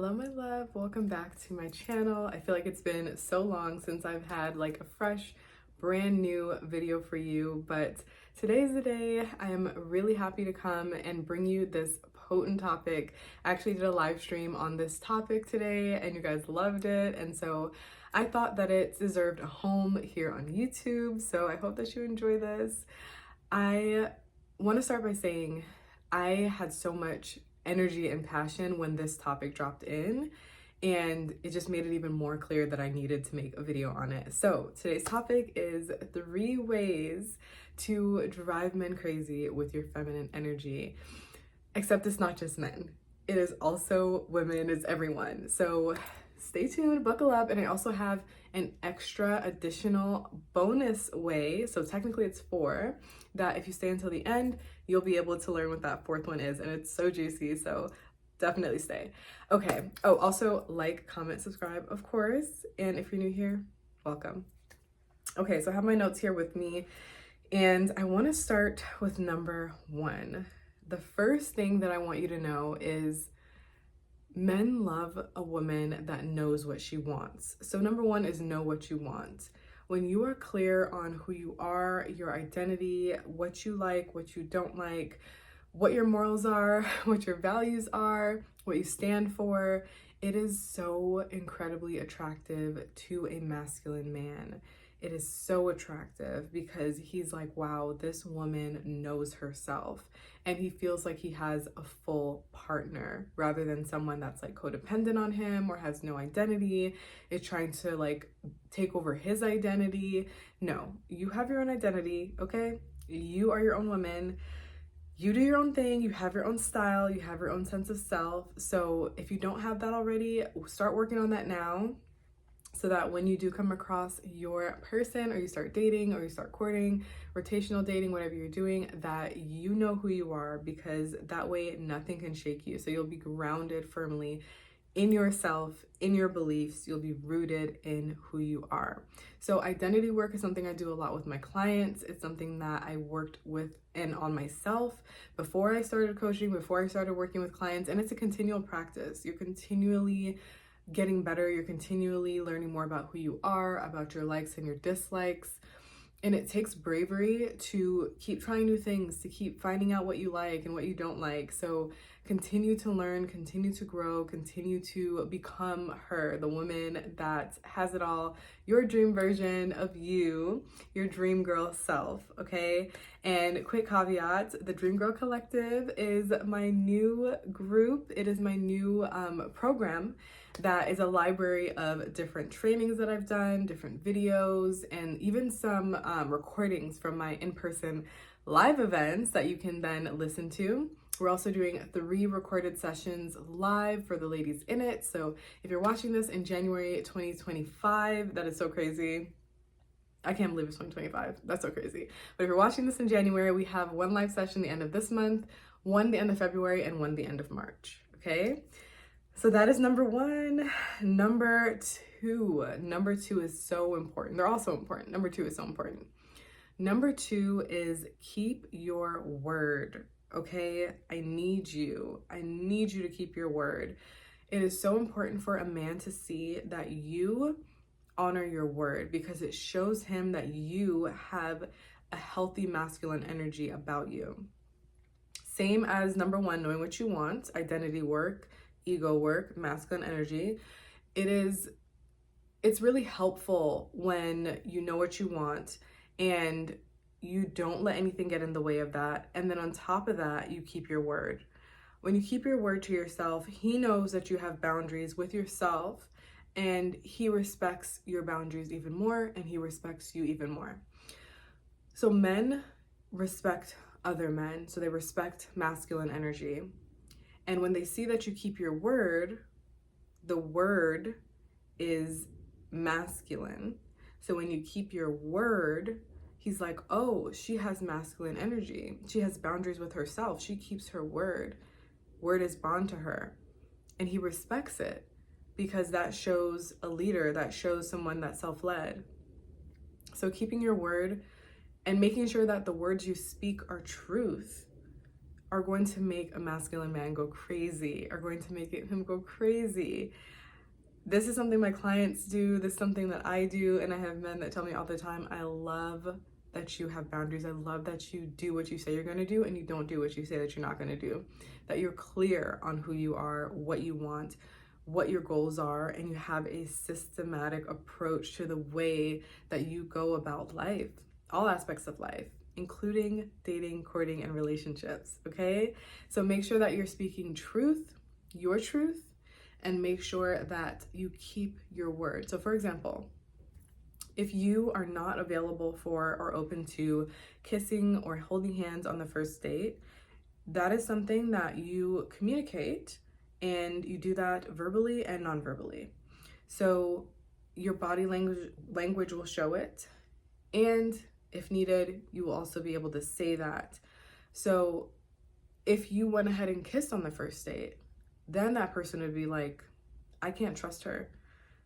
Hello my love, welcome back to my channel. I feel like it's been so long since I've had like a fresh brand new video for you, but today's the day. I am really happy to come and bring you this potent topic. I actually did a live stream on this topic today and you guys loved it, and so I thought that it deserved a home here on YouTube, so I hope that you enjoy this. I want to start by saying I had so much energy and passion when this topic dropped in, and it just made it even more clear that I needed to make a video on it. So today's topic is 3 ways to drive men crazy with your feminine energy. Except it's not just men, it is also women, it's everyone. So stay tuned, buckle up, and I also have an extra additional bonus way, so technically it's 4, that if you stay until the end, you'll be able to learn what that 4th one is, and it's so juicy, so definitely stay. Okay, oh, also like, comment, subscribe, of course, and if you're new here, welcome. Okay, so I have my notes here with me, and I want to start with number 1. The first thing that I want you to know is men love a woman that knows what she wants. So number 1 is know what you want. When you are clear on who you are, your identity, what you like, what you don't like, what your morals are, what your values are, what you stand for, it is so incredibly attractive to a masculine man. It is so attractive because he's like, wow, this woman knows herself, and he feels like he has a full partner rather than someone that's like codependent on him or has no identity, is trying to like take over his identity. No, you have your own identity, okay? You are your own woman. You do your own thing, you have your own style, you have your own sense of self. So if you don't have that already, start working on that now, so that when you do come across your person, or you start dating, or you start courting, rotational dating, whatever you're doing, that you know who you are, because that way nothing can shake you. So you'll be grounded firmly in yourself, in your beliefs. You'll be rooted in who you are. So identity work is something I do a lot with my clients. It's something that I worked with and on myself before I started coaching, before I started working with clients, and it's a continual practice. You're continually getting better, you're continually learning more about who you are, about your likes and your dislikes. And it takes bravery to keep trying new things, to keep finding out what you like and what you don't like. So continue to learn, continue to grow, continue to become her, the woman that has it all, your dream version of you, your dream girl self, okay? And quick caveat, the Dream Girl Collective is my new group. It is my new program that is a library of different trainings that I've done, different videos, and even some recordings from my in-person live events that you can then listen to. We're also doing 3 recorded sessions live for the ladies in it. So if you're watching this in January 2025, that is so crazy. I can't believe it's 2025. That's so crazy. But if you're watching this in January, we have 1 live session the end of this month, 1 the end of February, and 1 the end of March, okay? So that is number 1. Number 2 is so important. They're all so important. Number 2 is so important. Number 2 is keep your word, okay? I need you to keep your word. It is so important for a man to see that you honor your word, because it shows him that you have a healthy masculine energy about you. Same as number 1, knowing what you want, identity work, ego work, masculine energy. It's really helpful when you know what you want and you don't let anything get in the way of that. And then on top of that, you keep your word. When you keep your word to yourself, he knows that you have boundaries with yourself, and he respects your boundaries even more, and he respects you even more. So men respect other men, so they respect masculine energy. And when they see that you keep your word, the word is masculine. So when you keep your word, he's like, oh, she has masculine energy. She has boundaries with herself. She keeps her word. Word is bond to her. And he respects it, because that shows a leader, that shows someone that's self-led. So keeping your word and making sure that the words you speak are truth. are going to make a masculine man go crazy, are going to make him go crazy. This is something my clients do. This is something that I do. And I have men that tell me all the time, I love that you have boundaries. I love that you do what you say you're going to do and you don't do what you say that you're not going to do. That you're clear on who you are, what you want, what your goals are, and you have a systematic approach to the way that you go about life, all aspects of life, including dating, courting, and relationships, okay? So make sure that you're speaking truth, your truth, and make sure that you keep your word. So for example, if you are not available for or open to kissing or holding hands on the first date, that is something that you communicate, and you do that verbally and non-verbally. So your body language will show it, and if needed, you will also be able to say that. So if you went ahead and kissed on the first date, then that person would be like, I can't trust her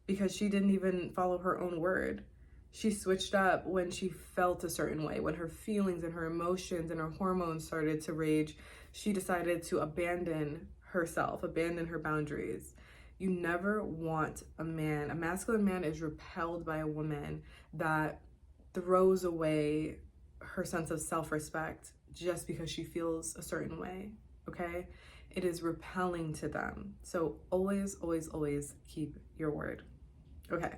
because she didn't even follow her own word. She switched up when she felt a certain way, when her feelings and her emotions and her hormones started to rage. She decided to abandon herself, abandon her boundaries. You never want a masculine man is repelled by a woman that throws away her sense of self-respect just because she feels a certain way, okay? It is repelling to them. So always, always, always keep your word. Okay,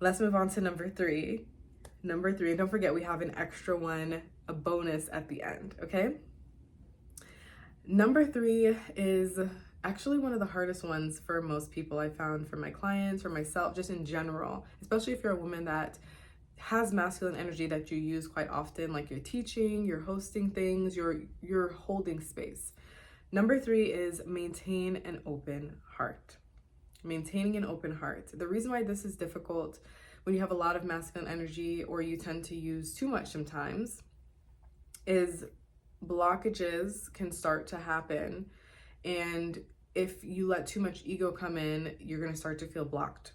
let's move on to number three. Number three, and don't forget we have an extra one, a bonus at the end, okay? Number three is actually one of the hardest ones for most people I found, for my clients, for myself, just in general, especially if you're a woman that has masculine energy that you use quite often, like you're teaching, you're hosting things, you're holding space. Number three is maintain an open heart. Maintaining an open heart. The reason why this is difficult when you have a lot of masculine energy, or you tend to use too much sometimes, is blockages can start to happen. And if you let too much ego come in, you're going to start to feel blocked.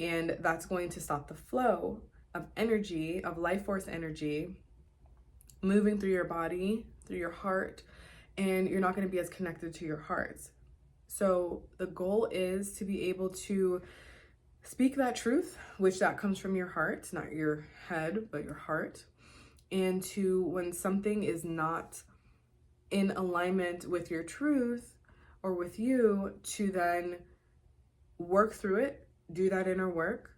And that's going to stop the flow of energy, of life force energy, moving through your body, through your heart, and you're not going to be as connected to your heart. So the goal is to be able to speak that truth, which that comes from your heart, not your head, but your heart. And to, when something is not in alignment with your truth or with you, to then work through it, do that inner work,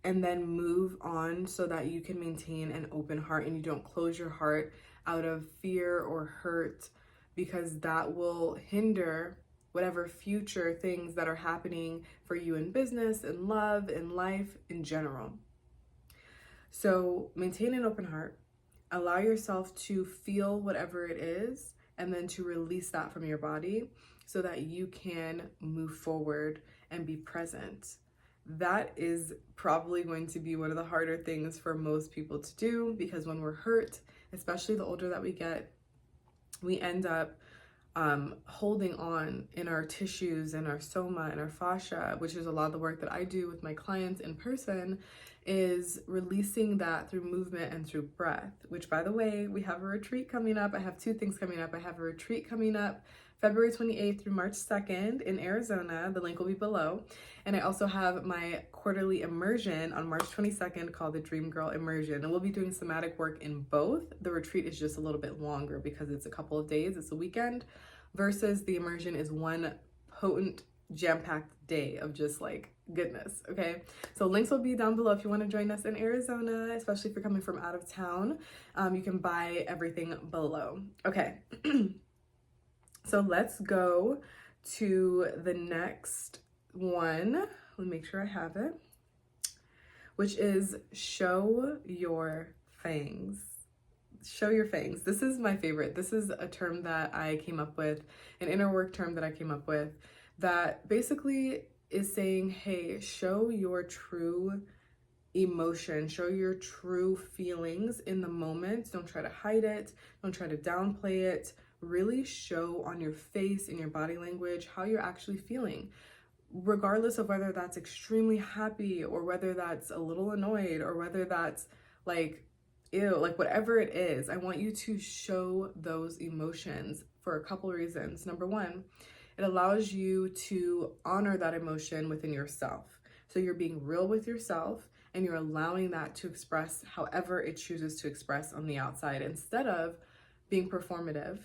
and then move on so that you can maintain an open heart and you don't close your heart out of fear or hurt, because that will hinder whatever future things that are happening for you in business, in love, in life, in general. So maintain an open heart, allow yourself to feel whatever it is, and then to release that from your body so that you can move forward and be present. That is probably going to be one of the harder things for most people to do, because when we're hurt, especially the older that we get, we end up holding on in our tissues and our soma and our fascia, which is a lot of the work that I do with my clients in person, is releasing that through movement and through breath, which, by the way, we have a retreat coming up. I have two things coming up. I have a retreat coming up February 28th through March 2nd in Arizona. The link will be below. And I also have my quarterly immersion on March 22nd called the Dream Girl Immersion. And we'll be doing somatic work in both. The retreat is just a little bit longer because it's a couple of days, it's a weekend, versus the immersion is one potent, jam-packed day of just like goodness, okay? So links will be down below if you want to join us in Arizona, especially if you're coming from out of town. You can buy everything below. Okay. So let's go to the next one. Let me make sure I have it, which is show your fangs. Show your fangs. This is my favorite. This is a term that I came up with, an inner work term that I came up with, that basically is saying, hey, show your true emotion, show your true feelings in the moment. Don't try to hide it. Don't try to downplay it. Really show on your face, in your body language, how you're actually feeling, regardless of whether that's extremely happy or whether that's a little annoyed or whether that's like ew, like whatever it is, I want you to show those emotions for a couple reasons. Number one, it allows you to honor that emotion within yourself. So you're being real with yourself and you're allowing that to express however it chooses to express on the outside instead of being performative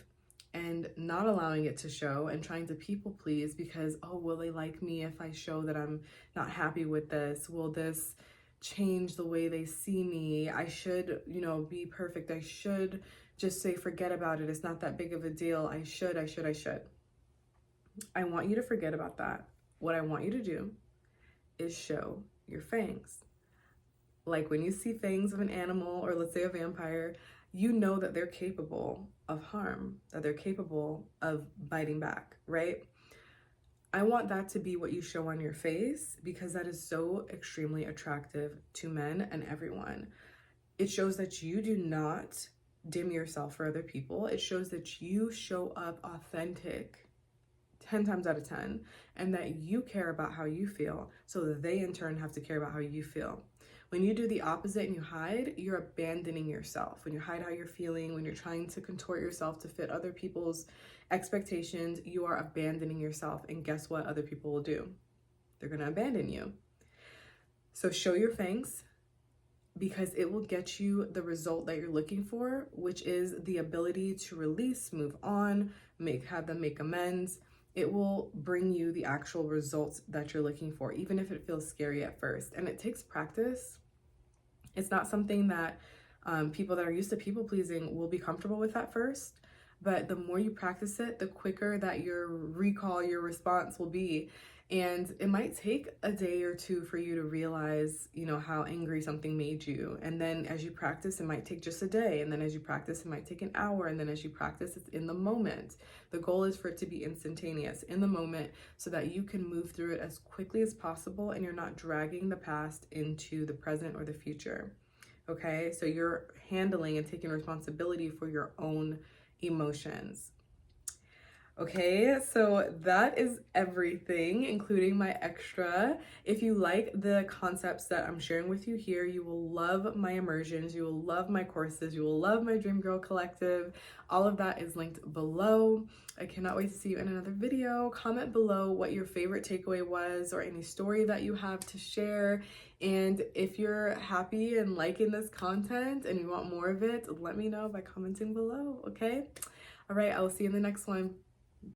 and not allowing it to show and trying to people please because, oh, will they like me if I show that I'm not happy with this? Will this change the way they see me? I should, be perfect. I should just say, forget about it. It's not that big of a deal. I should. I want you to forget about that. What I want you to do is show your fangs. Like when you see fangs of an animal or let's say a vampire, you know that they're capable of harm, that they're capable of biting back, right? I want that to be what you show on your face because that is so extremely attractive to men and everyone. It shows that you do not dim yourself for other people. It shows that you show up authentic 10 times out of 10 and that you care about how you feel so that they in turn have to care about how you feel. When you do the opposite and you hide, you're abandoning yourself. When you hide how you're feeling, when you're trying to contort yourself to fit other people's expectations, you are abandoning yourself. And guess what other people will do? They're going to abandon you. So show your fangs because it will get you the result that you're looking for, which is the ability to release, move on, have them make amends. It will bring you the actual results that you're looking for, even if it feels scary at first. And it takes practice. It's not something that people that are used to people pleasing will be comfortable with at first. But the more you practice it, the quicker that your response will be. And it might take a day or two for you to realize, how angry something made you. And then as you practice, it might take just a day. And then as you practice, it might take an hour. And then as you practice, it's in the moment. The goal is for it to be instantaneous in the moment so that you can move through it as quickly as possible and you're not dragging the past into the present or the future. Okay, so you're handling and taking responsibility for your own emotions. Okay, so that is everything, including my extra. If you like the concepts that I'm sharing with you here, you will love my immersions, you will love my courses, you will love my Dream Girl Collective. All of that is linked below. I cannot wait to see you in another video. Comment below what your favorite takeaway was or any story that you have to share. And if you're happy and liking this content and you want more of it, let me know by commenting below, okay? All right, I will see you in the next one.